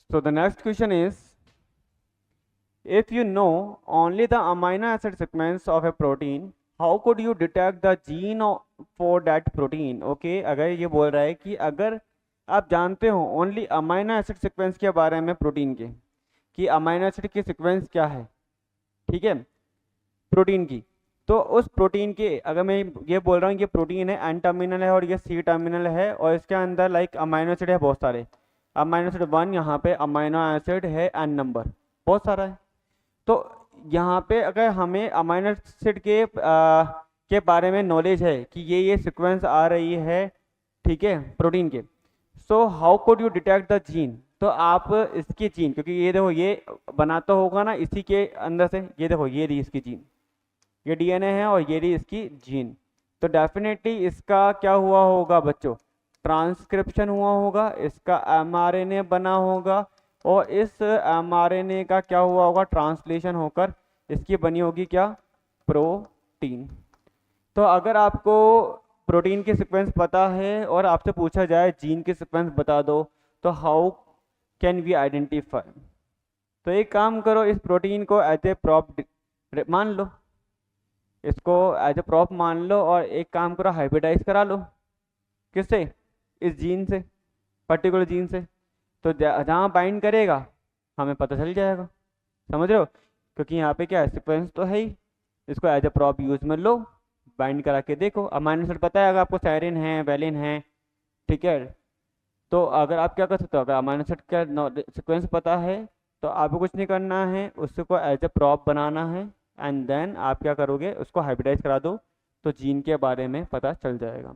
So the next question is, if you know only the amino acid sequence of a protein, how could you detect the gene for that protein? Okay, अगर ये बोल रहा है कि अगर आप जानते हो ओनली अमाइनो एसिड सीक्वेंस के बारे में प्रोटीन के, कि अमाइनो एसिड की सीक्वेंस क्या है, ठीक है, प्रोटीन की, तो उस प्रोटीन के अगर मैं ये बोल रहा हूँ ये प्रोटीन है, एन टर्मिनल है और ये सी टर्मिनल है, और इसके अंदर लाइक अमाइनो एसिड है बहुत सारे, अमाइनो एसिड 1, यहाँ पे अमाइनो एसिड है एन नंबर, बहुत सारा है। तो यहाँ पे अगर हमें अमाइनो एसिड के बारे में नॉलेज है कि ये सीक्वेंस आ रही है, ठीक है, प्रोटीन के, so how could you detect the gene? तो आप इसकी जीन, क्योंकि ये देखो ये बनाता होगा ना इसी के अंदर से, ये देखो ये रही इसकी जीन, ये डीएनए है और ये रही इसकी जीन, तो डेफिनेटली इसका क्या हुआ होगा बच्चों, ट्रांसक्रिप्शन हुआ होगा, इसका एमआरएनए बना होगा, और इस एमआरएनए का क्या हुआ होगा, ट्रांसलेशन होकर इसकी बनी होगी क्या, प्रोटीन। तो अगर आपको प्रोटीन की सीक्वेंस पता है और आपसे पूछा जाए जीन की सीक्वेंस बता दो, तो हाउ कैन वी आइडेंटिफाई? तो एक काम करो, इस प्रोटीन को एज ए प्रॉप मान लो, इसको एज ए प्रॉप मान लो, और एक काम करो हाइब्रिडाइज करा लो, किससे, इस जीन से, पर्टिकुलर जीन से, तो जहाँ बाइंड करेगा हमें पता चल जाएगा, समझ रहे हो, क्योंकि यहाँ पे क्या है, सीक्वेंस तो है ही, इसको एज ए प्रॉप यूज में लो, बाइंड करा के देखो, अमाइनो एसिड पता है अगर आपको, सेरिन है, वेलिन है, ठीक है, तो अगर आप क्या कर सकते हो, अगर अमाइनो एसिड का सीक्वेंस पता है तो आपको कुछ नहीं करना है, उसको एज ए प्रॉप बनाना है, एंड देन आप क्या करोगे, उसको हाइब्रिडाइज करा दो, तो जीन के बारे में पता चल जाएगा।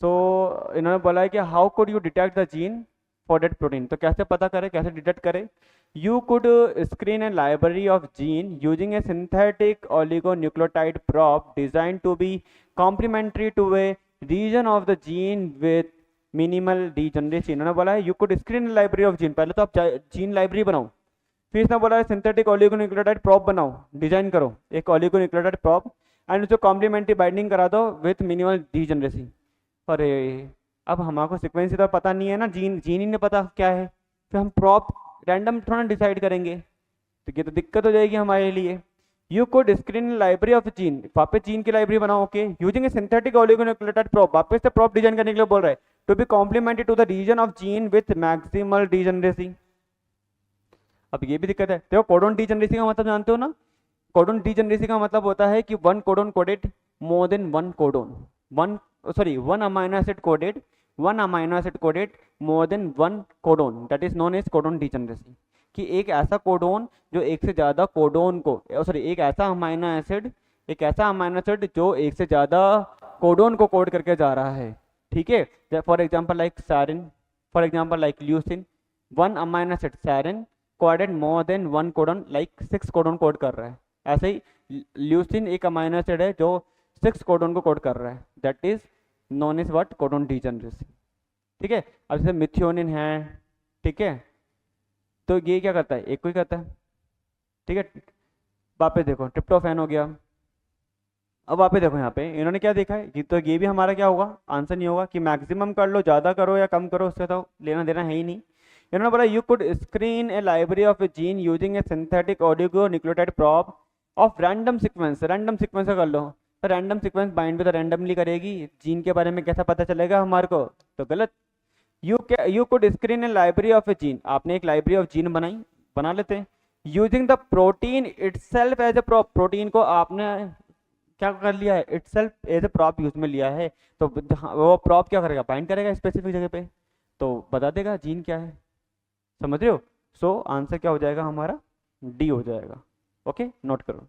सो इन्होंने बोला है कि how could you detect the gene for that protein, तो कैसे पता करें, कैसे डिटेक्ट करें? You could screen a library of gene using A synthetic oligonucleotide prop designed to be complementary to a region of the gene with minimal degeneracy. इन्होंने बोला है you could screen library of gene, पहले तो आप gene library बनाओ, फिर इसने बोला है सिंथेटिक ऑलिगोन्यूक्लियोटाइड प्रॉप बनाओ, डिजाइन करो एक ऑलिगोन्यूक्लियोटाइड प्रॉप, एंड उसको कॉम्प्लीमेंट्री बाइंडिंग करा दो विथ मिनिमल डीजनरेसी। अरे अब हमारे सीक्वेंस तो पता नहीं है ना, जीन जीन ही नहीं पता क्या है, फिर हम प्रॉप रैंडम थोड़ा डिसाइड करेंगे, तो ये तो दिक्कत हो जाएगी हमारे लिए। You could screen library of gene, वापस जीन की लाइब्रेरी बनाओ, ओके, यूजिंग ए सिंथेटिक ऑलिगोन्यूक्लियोटाइड प्रॉप, वापस से प्रॉप डिजाइन करने के लिए बोल रहा है, to be complemented to the region of gene with maximal degeneracy. अब ये भी दिक्कत है, देखो कोडोन डीजनरेसी का मतलब जानते हो ना, कोडोन डीजनरेसी का मतलब होता है कि one codon coded more than one codon, one amino acid coded, one amino acid coded more than one codon, that is known as codon degeneracy. कि एक ऐसा कोडोन जो एक से ज्यादा कोडोन को, एक ऐसा अमाइनो एसिड, एक ऐसा अमाइनो एसिड जो एक से ज्यादा कोडोन को कोड करके जा रहा है, ठीक है, for example like Sareen, for example like leucine, one amino acid Sareen coded more than one codon, like 6 codon code कर रहा है, ऐसे ही ल्यूसिन एक अमाइनो एसिड है जो 6 कोडोन को कोड कर रहा है, that is non is what, codon degeneracy, ठीक है। अब जैसे मिथियोनिन है, ठीक है, तो ये क्या करता है, एक को ही करता है, ठीक है। वापस देखो ट्रिप्टोफैन हो गया, अब वापस देखो यहाँ पे इन्होंने क्या देखा है, ये तो ये भी हमारा क्या होगा, आंसर नहीं होगा, कि मैक्सिमम कर लो, ज़्यादा करो या कम करो, उससे तो लेना देना है ही नहीं। इन्होंने बोला you could screen a library of a gene using A synthetic oligonucleotide prop of random sequence, random sequence कर लो, तो रैंडम सीक्वेंस बाइंड भी तो रैंडमली करेगी, जीन के बारे में कैसा पता चलेगा हमारे को, तो गलत। You could screen a library of a gene, आपने एक लाइब्रेरी ऑफ जीन बनाई, बना लेते हैं, using the protein itself as a prop, protein को आपने क्या कर लिया है, itself as a prop use में लिया है, तो वो प्रॉप क्या करेगा, बाइंड करेगा स्पेसिफिक जगह पे, तो बता देगा जीन क्या है, समझ रहे हो। सो आंसर क्या हो जाएगा हमारा, डी हो जाएगा, ओके, नोट करो।